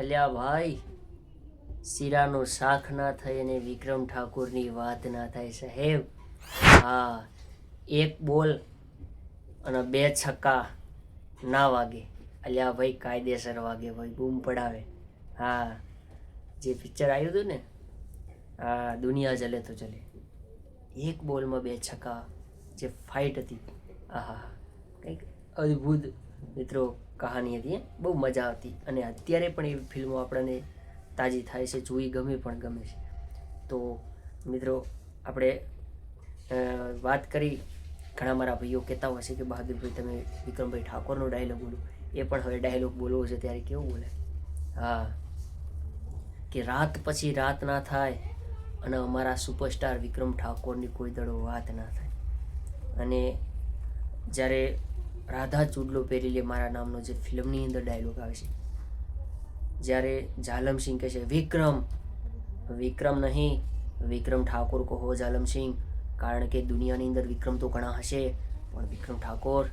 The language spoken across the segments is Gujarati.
અલ્યા ભાઈ, શીરાનું શાક ના થાય અને વિક્રમ ઠાકોરની વાત ના થાય સાહેબ. હા, એક બોલ અને બે છક્કા ના વાગે. અલ્યા ભાઈ કાયદેસર વાગે ભાઈ, બૂમ પડાવે. હા, જે પિક્ચર આવ્યું હતું ને, હા દુનિયા ચલે તો ચલે, એક બોલમાં બે છક્કા, જે ફાઇટ હતી, આહા કંઈક અદ્ભુત મિત્રો કહાની હતી. બહુ મજા આવતી અને અત્યારે પણ એવી ફિલ્મો આપણને તાજી થાય છે, જોઈ ગમે પણ ગમે છે. તો મિત્રો આપણે વાત કરી, ઘણા મારા ભાઈઓ કહેતા હોય છે કે બહાદુરભાઈ તમે વિક્રમભાઈ ઠાકોરનો ડાયલોગ બોલો. એ પણ હવે ડાયલોગ બોલવો છે ત્યારે કેવું બોલે, હા કે રાત પછી રાત ના થાય અને અમારા સુપરસ્ટાર વિક્રમ ઠાકોરની કોઈ દડો વાત ના થાય. અને જ્યારે રાધા ચૂડલો પહેરી લે મારા નામનો જે ફિલ્મની અંદર ડાયલોગ આવે છે, જ્યારે જાલમસિંહ કહે છે વિક્રમ, વિક્રમ નહીં વિક્રમ ઠાકોર કહો જાલમસિંહ, કારણ કે દુનિયાની અંદર વિક્રમ તો ઘણા હશે પણ વિક્રમ ઠાકોર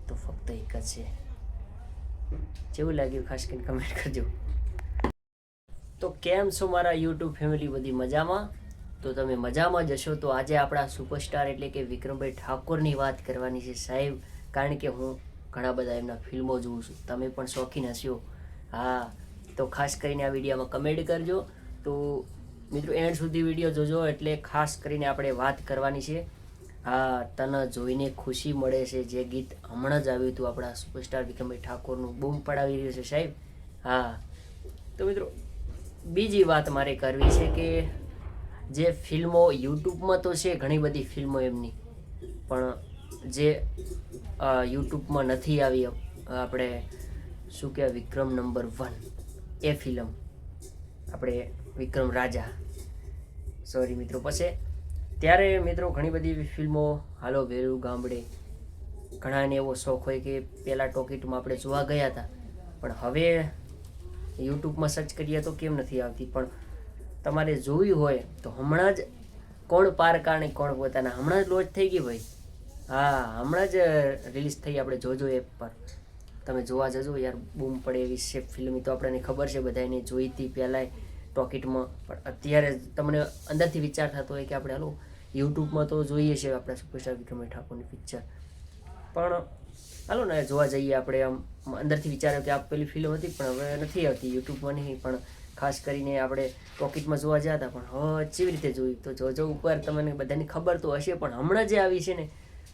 તો ફક્ત એક જ છે. કેવું લાગ્યું ખાસ કરીને કમેન્ટ કરજો. તો કેમ છો મારા યુટ્યુબ ફેમિલી, બધી મજામાં? તો તમે મજામાં જશો તો આજે આપણા સુપરસ્ટાર એટલે કે વિક્રમભાઈ ઠાકોરની વાત કરવાની છે સાહેબ. કારણ કે હું ઘણા બધા એમના ફિલ્મો જોઉં છું, તમે પણ શોખીન હશો. હા, તો ખાસ કરીને આ વિડીયોમાં કમેન્ટ કરજો. તો મિત્રો એન્ડ સુધી વિડીયો જોજો, એટલે ખાસ કરીને આપણે વાત કરવાની છે. હા, તને જોઈને ખુશી મળે છે, જે ગીત હમણાં જ આવ્યું હતું આપણા સુપરસ્ટાર વિક્રમભાઈ ઠાકોરનું, બૂમ પડાવી રહ્યું છે સાહેબ. હા, તો મિત્રો બીજી વાત મારે કરવી છે કે જે ફિલ્મો યુટ્યુબમાં તો છે ઘણી બધી ફિલ્મો એમની, પણ જે યુટ્યુબમાં નથી આવી, આપણે શું કહેવાય વિક્રમ નંબર 1 એ ફિલ્મ, આપણે વિક્રમ રાજા, સોરી મિત્રો. પછી ત્યારે મિત્રો ઘણી બધી એવી ફિલ્મો, હાલો ભેરું ગામડે, ઘણાને એવો શોખ હોય કે પહેલાં ટોકીટમાં આપણે જોવા ગયા હતા, પણ હવે યુટ્યુબમાં સર્ચ કરીએ તો કેમ નથી આવતી. પણ તમારે જોવી હોય તો હમણાં જ કોણ પારકા ને કોણ પોતાના હમણાં જ લોન્ચ થઈ ગઈ ભાઈ. હા, હમણાં જ રિલીઝ થઈ, આપણે જોજો એપ પર, તમે જોવા જજો યાર. બૂમ પડે એવી છે ફિલ્મ. તો આપણને ખબર છે બધાને જોઈ હતી પહેલાંય ટોકીટમાં, પણ અત્યારે તમને અંદરથી વિચાર થતો હોય કે આપણે હાલો યુટ્યુબમાં તો જોઈએ છે આપણા સુપરસ્ટાર વિક્રમભાઈ ઠાકોરની પિક્ચર, પણ હાલો ને જોવા જઈએ આપણે. આમ અંદરથી વિચાર્યો કે આ પેલી ફિલ્મ હતી પણ હવે નથી આવતી યુટ્યુબમાં નહીં, પણ ખાસ કરીને આપણે ટોકીટમાં જોવા ગયા હતા. પણ હવે કેવી રીતે જોયું, તો જોજો ઉપર, તમને બધાની ખબર તો હશે. પણ હમણાં જે આવી છે ને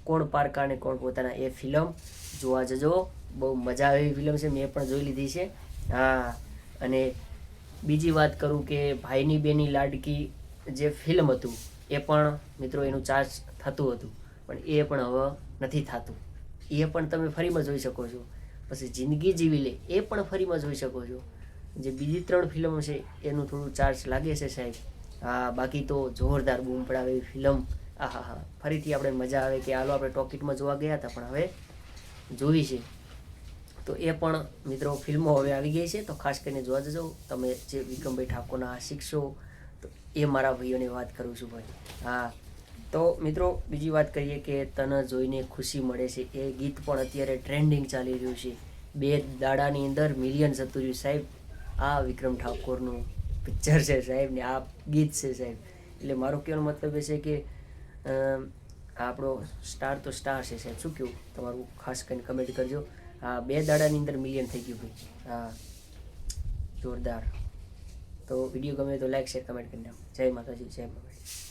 કોણ પારકા ને કોણ પોતાના, એ ફિલ્મ જોવા જજો, બહુ મજા આવે એવી ફિલ્મ છે, મેં પણ જોઈ લીધી છે. હા, અને બીજી વાત કરું કે ભાઈની બેની લાડકી જે ફિલ્મ હતું એ પણ મિત્રો એનું ચાર્જ થતું હતું, પણ એ પણ હવે નથી થતું. એ પણ તમે ફરીમાં જોઈ શકો છો. પછી જિંદગી જીવી લે એ પણ ફરીમાં જોઈ શકો છો. જે બીજી 3 ફિલ્મો છે એનું થોડું ચાર્જ લાગે છે સાહેબ. હા, બાકી તો જોરદાર બૂમ પડાવે એવી ફિલ્મ. આહા હા, ફરીથી આપણે મજા આવે કે હાલો આપણે ટોકીટમાં જોવા ગયા હતા પણ હવે જોવી છે. તો એ પણ મિત્રો ફિલ્મો હવે આવી ગઈ છે, તો ખાસ કરીને જોવા જજો તમે. જે વિક્રમભાઈ ઠાકોરના આશિક છો, તો એ મારા ભાઈઓની વાત કરું છું ભાઈ. હા, તો મિત્રો બીજી વાત કરીએ કે તને જોઈને ખુશી મળે છે, એ ગીત પણ અત્યારે ટ્રેન્ડિંગ ચાલી રહ્યું છે. 2 દાડાની અંદર મિલિયન જતું રહ્યું સાહેબ. આ વિક્રમ ઠાકોરનું પિક્ચર છે સાહેબ ને આ ગીત છે સાહેબ. એટલે મારો કહેવાનો મતલબ એ છે કે આપણો સ્ટાર તો સ્ટાર છે સાહેબ. શું કહ્યું તમારું, ખાસ કરીને કમેન્ટ કરજો. હા, 2 દાડાની અંદર મિલિયન થઈ ગયું ભાઈ. હા, જોરદાર. તો વિડીયો ગમે તો લાઈક શેર કમેન્ટ કરી નાખો. જય માતાજી, જય માતાજી.